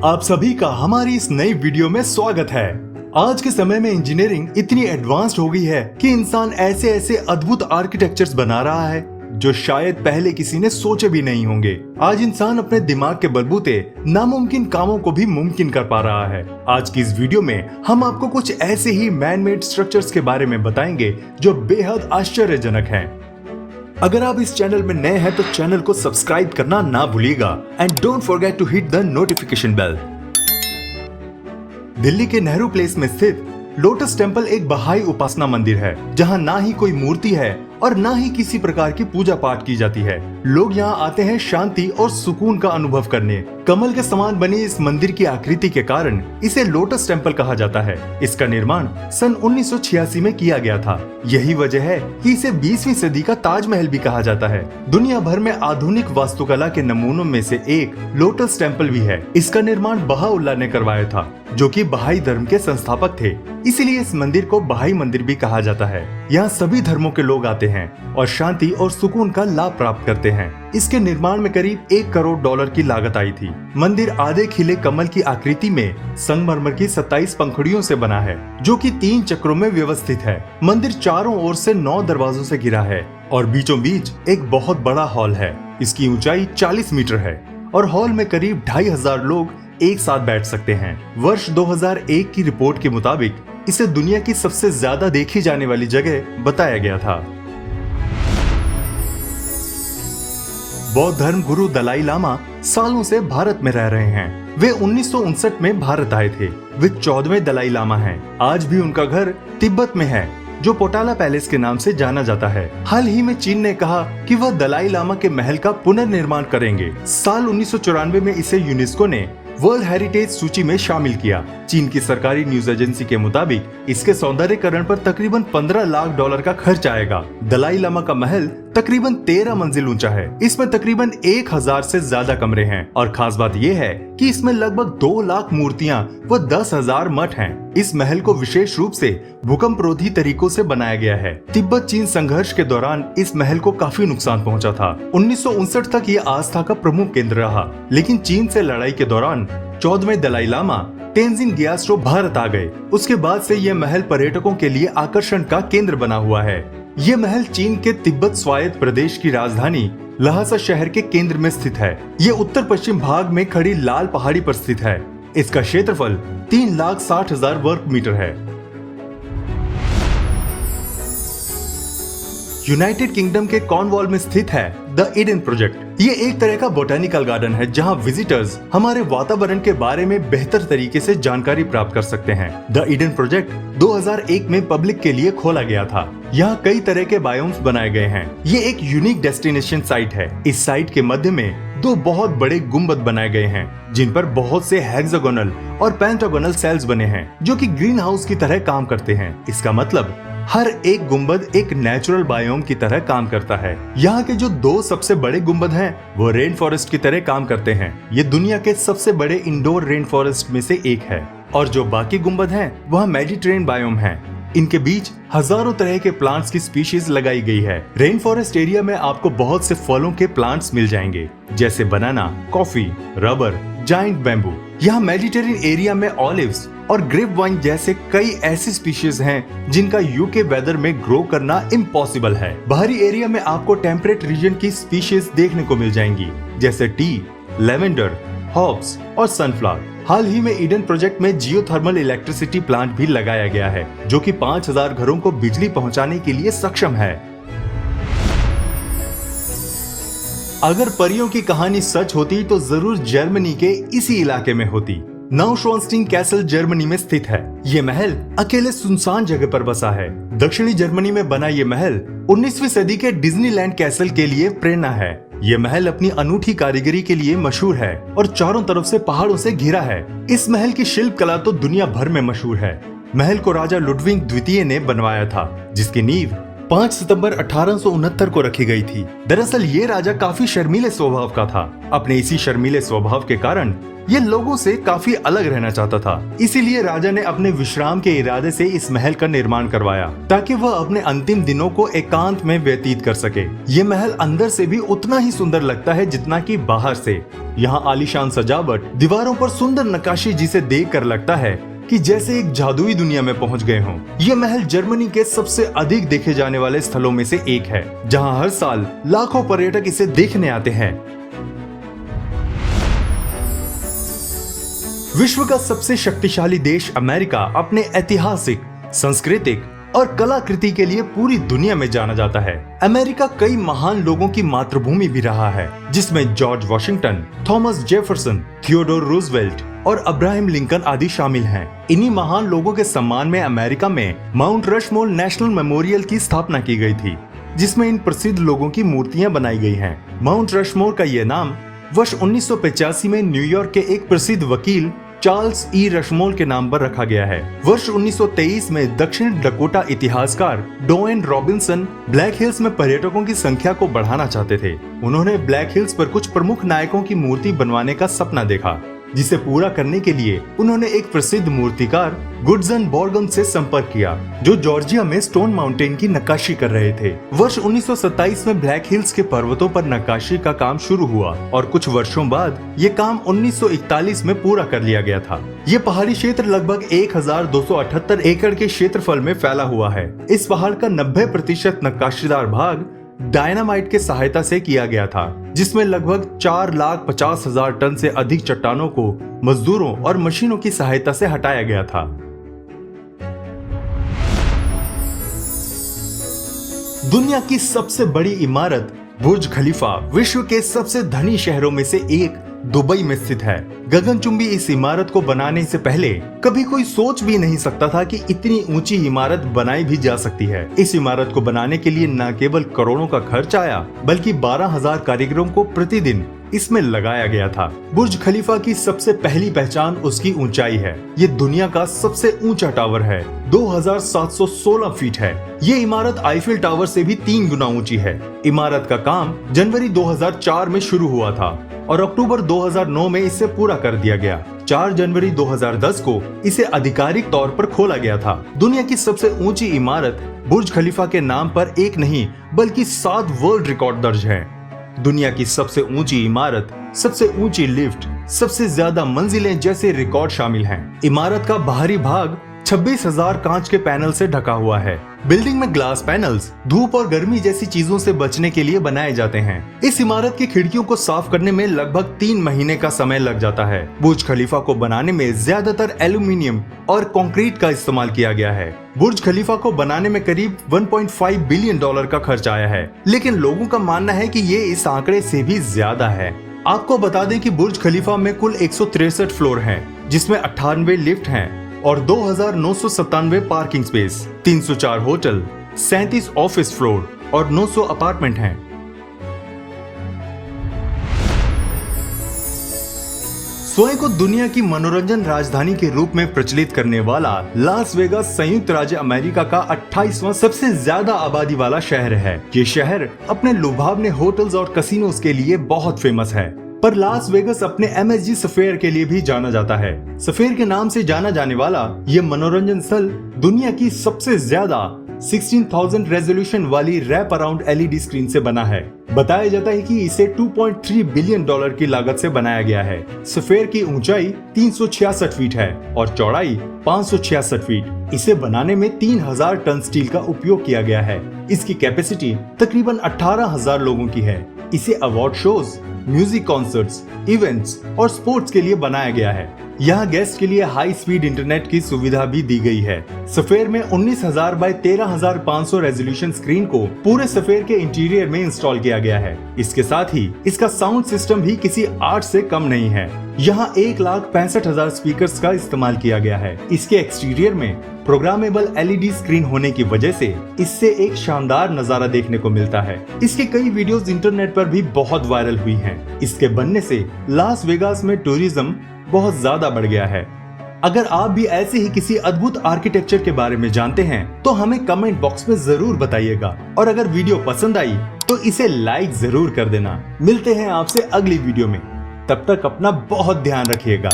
आप सभी का हमारी इस नई वीडियो में स्वागत है। आज के समय में इंजीनियरिंग इतनी एडवांस्ड हो गई है कि इंसान ऐसे ऐसे अद्भुत आर्किटेक्चर्स बना रहा है जो शायद पहले किसी ने सोचे भी नहीं होंगे। आज इंसान अपने दिमाग के बलबूते नामुमकिन कामों को भी मुमकिन कर पा रहा है। आज की इस वीडियो में हम आपको कुछ ऐसे ही मैन मेड स्ट्रक्चर्स के बारे में बताएंगे जो बेहद आश्चर्यजनक हैं। अगर आप इस चैनल में नए हैं तो चैनल को सब्सक्राइब करना ना भूलिएगा and don't forget to hit the notification bell. Delhi के नेहरू प्लेस में स्थित लोटस टेम्पल एक बहाई उपासना मंदिर है जहां ना ही कोई मूर्ति है और ना ही किसी प्रकार की पूजा पाठ की जाती है। लोग यहाँ आते हैं शांति और सुकून का अनुभव करने। कमल के समान बनी इस मंदिर की आकृति के कारण इसे लोटस टेम्पल कहा जाता है। इसका निर्माण सन 1986 में किया गया था। यही वजह है कि इसे 20वीं सदी का ताजमहल भी कहा जाता है। दुनिया भर में आधुनिक वास्तुकला के नमूनों में से एक लोटस टेम्पल भी है। इसका निर्माण बहाउल्लाह ने करवाया था, जो कि बहाई धर्म के संस्थापक थे। इसीलिए इस मंदिर को बहाई मंदिर भी कहा जाता है। यहाँ सभी धर्मों के लोग आते हैं और शांति और सुकून का लाभ प्राप्त करते हैं। इसके निर्माण में करीब $1 करोड़ की लागत आई थी। मंदिर आधे खिले कमल की आकृति में संगमरमर की 27 पंखुड़ियों से बना है, जो कि 3 चक्रों में व्यवस्थित है। मंदिर चारों ओर से 9 दरवाजों से घिरा है और बीचों बीच एक बहुत बड़ा हॉल है। इसकी ऊंचाई 40 मीटर है और हॉल में करीब 2500 लोग एक साथ बैठ सकते हैं। वर्ष 2001 की रिपोर्ट के मुताबिक इसे दुनिया की सबसे ज्यादा देखी जाने वाली जगह बताया गया था। बौद्ध धर्म गुरु दलाई लामा सालों से भारत में रह रहे हैं। वे 1959 में भारत आए थे। वे 14वें दलाई लामा हैं। आज भी उनका घर तिब्बत में है, जो पोटाला पैलेस के नाम से जाना जाता है। हाल ही में चीन ने कहा कि वह दलाई लामा के महल का पुनर्निर्माण करेंगे। साल 1994 में इसे यूनेस्को ने वर्ल्ड हेरिटेज सूची में शामिल किया। चीन की सरकारी न्यूज एजेंसी के मुताबिक इसके सौंदर्यीकरण पर तकरीबन $15 लाख का खर्च आएगा। दलाई लामा का महल तकरीबन 13 मंजिल ऊंचा है। इसमें तकरीबन 1000 से ज्यादा कमरे हैं और खास बात यह है कि इसमें लगभग 2 लाख मूर्तियां व 10,000 मठ हैं। इस महल को विशेष रूप से भूकंपरोधी तरीकों से बनाया गया है। तिब्बत चीन संघर्ष के दौरान इस महल को काफी नुकसान पहुंचा था। 1959 तक ये आस्था का प्रमुख केंद्र रहा, लेकिन चीन से लड़ाई के दौरान 14वें दलाई लामा तेंजिन ग्यात्सो भारत आ गए। उसके बाद से यह महल पर्यटकों के लिए आकर्षण का केंद्र बना हुआ है। ये महल चीन के तिब्बत स्वायत्त प्रदेश की राजधानी लहासा शहर के केंद्र में स्थित है। ये उत्तर पश्चिम भाग में खड़ी लाल पहाड़ी पर स्थित है। इसका क्षेत्रफल 3,60,000 वर्ग मीटर है। यूनाइटेड किंगडम के कॉर्नवॉल में स्थित है द ईडन प्रोजेक्ट। ये एक तरह का बोटेनिकल गार्डन है जहां विजिटर्स हमारे वातावरण के बारे में बेहतर तरीके से जानकारी प्राप्त कर सकते हैं। द ईडन प्रोजेक्ट 2001 में पब्लिक के लिए खोला गया था। यहाँ कई तरह के बायोम्स बनाए गए हैं। ये एक यूनिक डेस्टिनेशन साइट है। इस साइट के मध्य में 2 बहुत बड़े गुम्बद बनाए गए हैं, जिन पर बहुत से हेक्सागोनल और पेंटागोनल सेल्स बने हैं, जो कि ग्रीन हाउस की तरह काम करते हैं। इसका मतलब हर एक गुंबद एक नेचुरल बायोम की तरह काम करता है। यहाँ के जो 2 सबसे बड़े गुंबद हैं, वो रेन फॉरेस्ट की तरह काम करते हैं। ये दुनिया के सबसे बड़े इंडोर रेन फॉरेस्ट में से एक है। और जो बाकी गुंबद हैं, वह मेडिटेरेनियन बायोम है। इनके बीच हजारों तरह के प्लांट्स की स्पीशीज लगाई गई है। रेन फॉरेस्ट एरिया में आपको बहुत से फलों के प्लांट्स मिल जाएंगे, जैसे बनाना, कॉफी, रबर, जाइंट बैम्बू। यहाँ मेडिटेरेनियन एरिया में ऑलिव्स और ग्रेप वाइन जैसे कई ऐसी स्पीशीज हैं जिनका यूके वेदर में ग्रो करना इम्पॉसिबल है। बाहरी एरिया में आपको टेम्परेट रीजन की स्पीशीज देखने को मिल जाएंगी, जैसे टी, लेवेंडर, हॉप्स और सनफ्लावर। हाल ही में ईडन प्रोजेक्ट में जियोथर्मल इलेक्ट्रिसिटी प्लांट भी लगाया गया है, जो कि 5000 घरों को बिजली पहुंचाने के लिए सक्षम है। अगर परियों की कहानी सच होती तो जरूर जर्मनी के इसी इलाके में होती। नाउशॉन्स्टीन कैसल जर्मनी में स्थित है। ये महल अकेले सुनसान जगह पर बसा है। दक्षिणी जर्मनी में बना ये महल 19वीं सदी के डिज्नीलैंड कैसल के लिए प्रेरणा है। ये महल अपनी अनूठी कारीगरी के लिए मशहूर है और चारों तरफ से पहाड़ों से घिरा है। इस महल की शिल्प कला तो दुनिया भर में मशहूर है। महल को राजा लुडविग द्वितीय ने बनवाया था, जिसकी नींव 5 सितंबर 1869 को रखी गई थी। दरअसल ये राजा काफी शर्मीले स्वभाव का था। अपने इसी शर्मीले स्वभाव के कारण ये लोगों से काफी अलग रहना चाहता था। इसीलिए राजा ने अपने विश्राम के इरादे से इस महल का निर्माण करवाया ताकि वह अपने अंतिम दिनों को एकांत में व्यतीत कर सके। ये महल अंदर से भी उतना ही सुंदर लगता है जितना कि बाहर से। यहाँ आलीशान सजावट, दीवारों पर सुंदर नक्काशी जिसे देख कर लगता है कि जैसे एक जादुई दुनिया में पहुंच गए हों। ये महल जर्मनी के सबसे अधिक देखे जाने वाले स्थलों में से एक है, जहां हर साल लाखों पर्यटक इसे देखने आते हैं। विश्व का सबसे शक्तिशाली देश अमेरिका अपने ऐतिहासिक, सांस्कृतिक और कलाकृति के लिए पूरी दुनिया में जाना जाता है। अमेरिका कई महान लोगों की मातृभूमि भी रहा है, जिसमें George Washington, Thomas Jefferson, Theodore Roosevelt और अब्राहम लिंकन आदि शामिल हैं। इन्हीं महान लोगों के सम्मान में अमेरिका में माउंट रशमोर नेशनल मेमोरियल की स्थापना की गई थी, जिसमें इन प्रसिद्ध लोगों की मूर्तियां बनाई गई हैं। माउंट रशमोर का ये नाम वर्ष 1985 में न्यूयॉर्क के एक प्रसिद्ध वकील चार्ल्स ई रशमोर के नाम पर रखा गया है। वर्ष 1923 में दक्षिण डकोटा इतिहासकार डोएन रॉबिन्सन ब्लैक हिल्स में पर्यटकों की संख्या को बढ़ाना चाहते थे। उन्होंने ब्लैक हिल्स पर कुछ प्रमुख नायकों की मूर्ति बनवाने का सपना देखा, जिसे पूरा करने के लिए उन्होंने एक प्रसिद्ध मूर्तिकार गुडसन बॉर्गन से संपर्क किया, जो जॉर्जिया में स्टोन माउंटेन की नक्काशी कर रहे थे। वर्ष 1927 में ब्लैक हिल्स के पर्वतों पर नक्काशी का काम शुरू हुआ और कुछ वर्षों बाद ये काम 1941 में पूरा कर लिया गया था। ये पहाड़ी क्षेत्र लगभग 1278 एकड़ के क्षेत्रफल में फैला हुआ है। इस पहाड़ का 90% नक्काशीदार भाग डायनामाइट के सहायता से किया गया था, जिसमें लगभग 4,50,000 टन से अधिक चट्टानों को मजदूरों और मशीनों की सहायता से हटाया गया था। दुनिया की सबसे बड़ी इमारत बुर्ज खलीफा विश्व के सबसे धनी शहरों में से एक दुबई में स्थित है। गगनचुंबी इस इमारत को बनाने से पहले कभी कोई सोच भी नहीं सकता था कि इतनी ऊंची इमारत बनाई भी जा सकती है। इस इमारत को बनाने के लिए न केवल करोड़ों का खर्च आया, बल्कि 12,000 कारीगरों को प्रतिदिन इसमें लगाया गया था। बुर्ज खलीफा की सबसे पहली पहचान उसकी ऊंचाई है। ये दुनिया का सबसे ऊंचा टावर है, 2,716 फीट है। ये इमारत आईफिल टावर से भी 3 गुना ऊंची है। इमारत का काम जनवरी 2004 में शुरू हुआ था और अक्टूबर 2009 में इसे पूरा कर दिया गया। 4 जनवरी 2010 को इसे आधिकारिक तौर पर खोला गया था। दुनिया की सबसे ऊंची इमारत बुर्ज खलीफा के नाम पर एक नहीं बल्कि 7 वर्ल्ड रिकॉर्ड दर्ज हैं। दुनिया की सबसे ऊंची इमारत, सबसे ऊंची लिफ्ट, सबसे ज्यादा मंजिलें जैसे रिकॉर्ड शामिल हैं। इमारत का बाहरी भाग 26,000 कांच के पैनल से ढका हुआ है। बिल्डिंग में ग्लास पैनल्स धूप और गर्मी जैसी चीजों से बचने के लिए बनाए जाते हैं। इस इमारत की खिड़कियों को साफ करने में लगभग 3 महीने का समय लग जाता है। बुर्ज खलीफा को बनाने में ज्यादातर एल्यूमिनियम और कंक्रीट का इस्तेमाल किया गया है। बुर्ज खलीफा को बनाने में करीब $1.5 बिलियन का खर्च आया है, लेकिन लोगों का मानना है कि ये इस आंकड़े से भी ज्यादा है। आपको बता दें कि बुर्ज खलीफा में कुल 163 फ्लोर हैं, जिसमें 98 लिफ्ट हैं और 2,997 parking space, 304 hotel, 37 office floor और 900 अपार्टमेंट हैं। स्वयं को दुनिया की मनोरंजन राजधानी के रूप में प्रचलित करने वाला लास वेगास संयुक्त राज्य अमेरिका का 28वां सबसे ज्यादा आबादी वाला शहर है। ये शहर अपने लुभावने होटल्स और कसिनोज के लिए बहुत फेमस है, पर लास वेगास अपने MSG सफेयर के लिए भी जाना जाता है। सफेयर के नाम से जाना जाने वाला ये मनोरंजन स्थल दुनिया की सबसे ज्यादा 16,000 रेजोल्यूशन वाली रैप अराउंड LED स्क्रीन से बना है। बताया जाता है कि इसे $2.3 बिलियन की लागत से बनाया गया है। सफेयर की ऊंचाई 366 फीट है और चौड़ाई 566 फीट। इसे बनाने में 3,000 टन स्टील का उपयोग किया गया है। इसकी कैपेसिटी तकरीबन 18,000 लोगों की है। इसे award shows, music concerts, events और स्पोर्ट्स के लिए बनाया गया है। यहाँ गेस्ट के लिए हाई स्पीड इंटरनेट की सुविधा भी दी गई है। सफेयर में 19,000 बाय 13,500 रेजोल्यूशन स्क्रीन को पूरे सफेयर के इंटीरियर में इंस्टॉल किया गया है। इसके साथ ही इसका साउंड सिस्टम भी किसी आर्ट से कम नहीं है। यहाँ 1,65,000 स्पीकर्स का इस्तेमाल किया गया है। इसके एक्सटीरियर में प्रोग्रामेबल LED स्क्रीन होने की वजह से इससे एक शानदार नजारा देखने को मिलता है। इसके कई वीडियोस इंटरनेट पर भी बहुत वायरल हुई हैं। इसके बनने से लास वेगास में टूरिज्म बहुत ज्यादा बढ़ गया है। अगर आप भी ऐसे ही किसी अद्भुत आर्किटेक्चर के बारे में जानते हैं तो हमें कमेंट बॉक्स में जरूर बताइएगा, और अगर वीडियो पसंद आई तो इसे लाइक जरूर कर देना। मिलते हैं आपसे अगली वीडियो में। तब तक अपना बहुत ध्यान रखिएगा।